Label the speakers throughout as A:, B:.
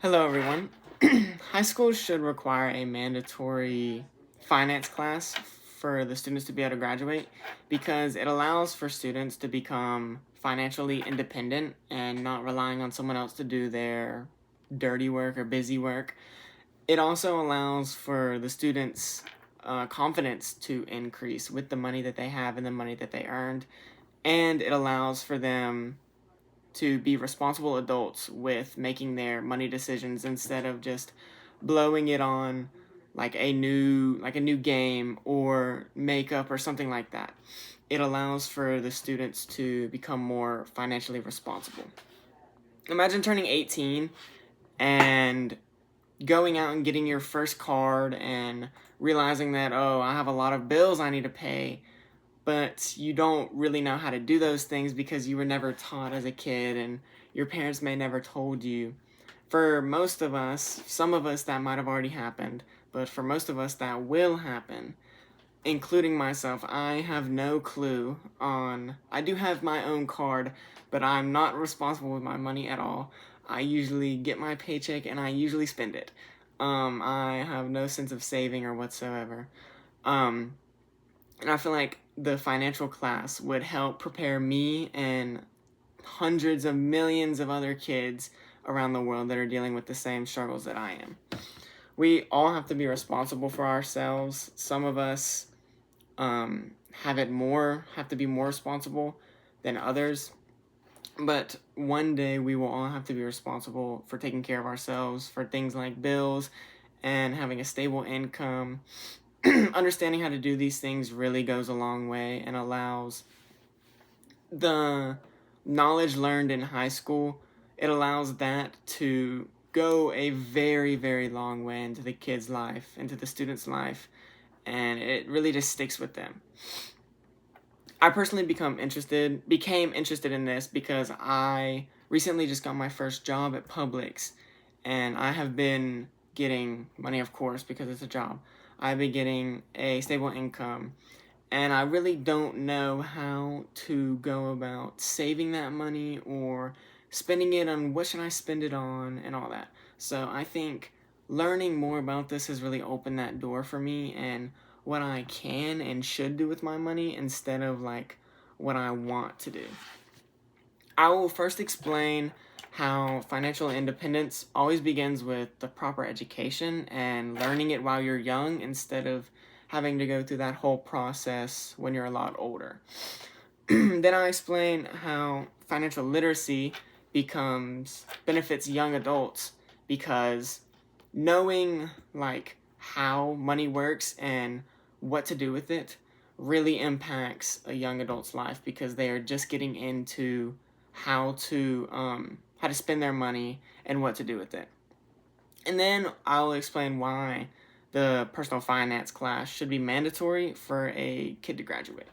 A: Hello, everyone. High school should require a mandatory finance class for the students to be able to graduate because it allows for students to become financially independent and not relying on someone else to do their dirty work or busy work. It also allows for the students' confidence to increase with the money that they have and the money that they earned, and it allows for them to be responsible adults with making their money decisions instead of just blowing it on like a new game or makeup or something like that. It allows for the students to become more financially responsible. Imagine turning 18 and going out and getting your first card and realizing that, oh, I have a lot of bills I need to pay, but you don't really know how to do those things because you were never taught as a kid and your parents may never told you. For most of us, some of us that might have already happened, but for most of us that will happen, including myself, I have no clue on. I do have my own card, but I'm not responsible with my money at all. I usually get my paycheck and I usually spend it. I have no sense of saving or whatsoever. Um, and I feel like the financial class would help prepare me and hundreds of millions of other kids around the world that are dealing with the same struggles that I am. We all have to be responsible for ourselves. Some of us have to be more responsible than others. But one day we will all have to be responsible for taking care of ourselves, for things like bills and having a stable income. Understanding how to do these things really goes a long way and allows the knowledge learned in high school, it allows that to go a very, very long way into the kid's life, into the student's life, and it really just sticks with them. I personally became interested in this because I recently just got my first job at Publix, and I have been getting money, of course, because it's a job. I've been getting a stable income, and I really don't know how to go about saving that money or spending it on what should I spend it on and all that. So I think learning more about this has really opened that door for me and what I can and should do with my money instead of like what I want to do. I will first explain how financial independence always begins with the proper education and learning it while you're young instead of having to go through that whole process when you're a lot older. Then I explain how financial literacy benefits young adults because knowing like how money works and what to do with it really impacts a young adult's life because they are just getting into how to spend their money and what to do with it. And then I'll explain why the personal finance class should be mandatory for a kid to graduate.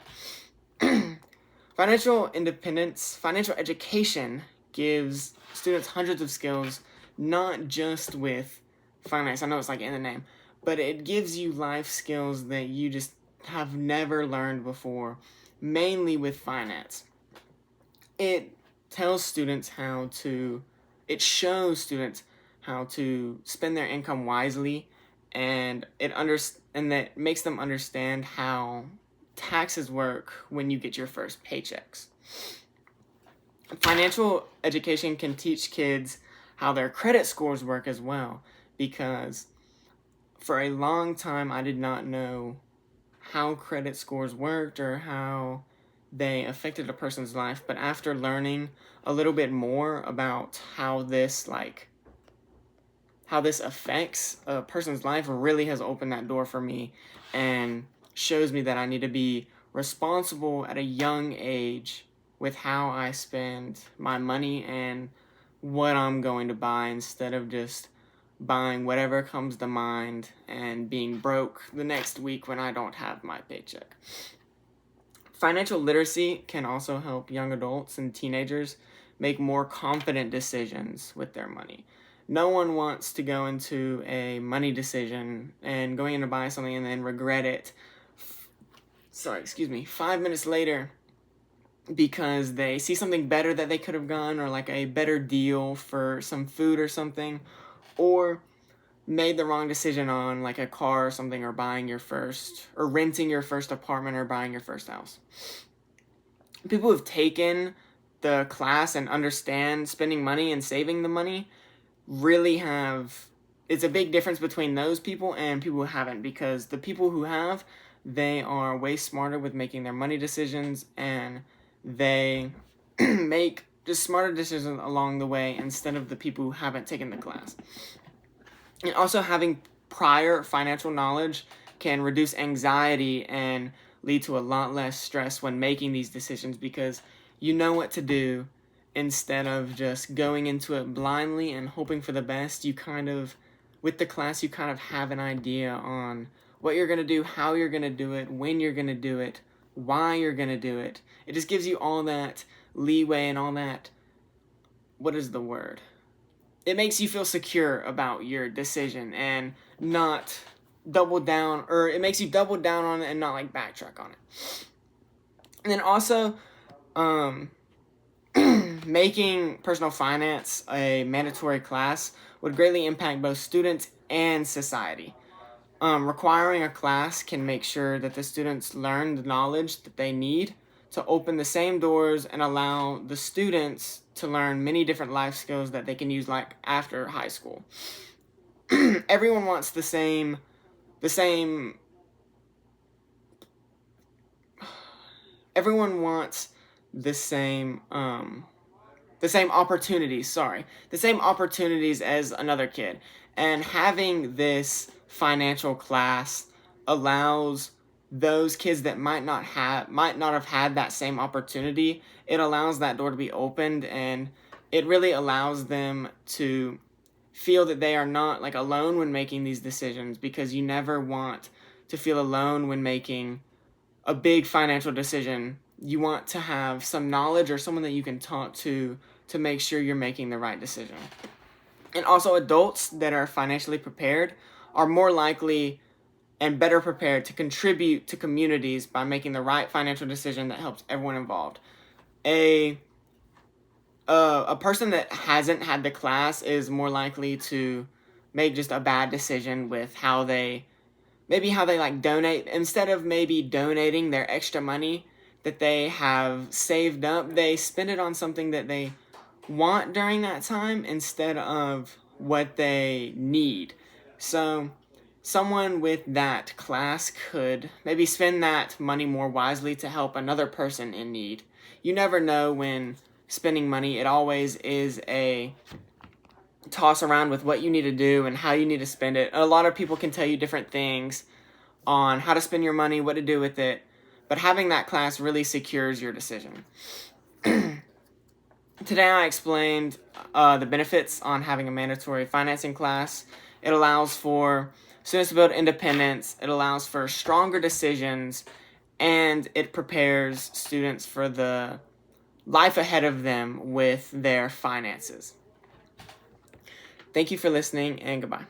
A: Financial independence, financial education gives students hundreds of skills, not just with finance. I know it's like in the name, but it gives you life skills that you just have never learned before, mainly with finance. It tells students it shows students how to spend their income wisely, and and that makes them understand how taxes work when you get your first paychecks. Financial education can teach kids how their credit scores work as well, because for a long time I did not know how credit scores worked or how they affected a person's life, but after learning a little bit more about how this affects a person's life really has opened that door for me and shows me that I need to be responsible at a young age with how I spend my money and what I'm going to buy instead of just buying whatever comes to mind and being broke the next week when I don't have my paycheck. Financial literacy can also help young adults and teenagers make more confident decisions with their money. No one wants to go into a money decision and going in to buy something and then regret it 5 minutes later because they see something better that they could have gone or like a better deal for some food or something, or made the wrong decision on like a car or something, or buying your first, or renting your first apartment, or buying your first house. People who've taken the class and understand spending money and saving the money really have, it's a big difference between those people and people who haven't, because the people who have, they are way smarter with making their money decisions, and they make just smarter decisions along the way instead of the people who haven't taken the class. And also, having prior financial knowledge can reduce anxiety and lead to a lot less stress when making these decisions, because you know what to do instead of just going into it blindly and hoping for the best. You kind of, with the class, you kind of have an idea on what you're going to do, how you're going to do it, when you're going to do it, why you're going to do it. It just gives you all that leeway and all that, what is the word? It makes you feel secure about your decision and not double down, or it makes you double down on it and not like backtrack on it. And then also, making personal finance a mandatory class would greatly impact both students and society. Requiring a class can make sure that the students learn the knowledge that they need to open the same doors and allow the students to learn many different life skills that they can use like after high school. Everyone wants the same everyone wants the same opportunities, the same opportunities as another kid. And having this financial class allows those kids that might not have had that same opportunity, it allows that door to be opened, and it really allows them to feel that they are not like alone when making these decisions, because you never want to feel alone when making a big financial decision. You want to have some knowledge or someone that you can talk to make sure you're making the right decision. And also, adults that are financially prepared are more likely and better prepared to contribute to communities by making the right financial decision that helps everyone involved. A person that hasn't had the class is more likely to make just a bad decision with how they like donate. Instead of maybe donating their extra money that they have saved up, they spend it on something that they want during that time instead of what they need. So someone with that class could maybe spend that money more wisely to help another person in need. You never know when spending money. It always is a toss around with what you need to do and how you need to spend it. A lot of people can tell you different things on how to spend your money, what to do with it, but having that class really secures your decision. Today I explained the benefits on having a mandatory financing class. It allows for students to build independence, it allows for stronger decisions, and it prepares students for the life ahead of them with their finances. Thank you for listening, and goodbye.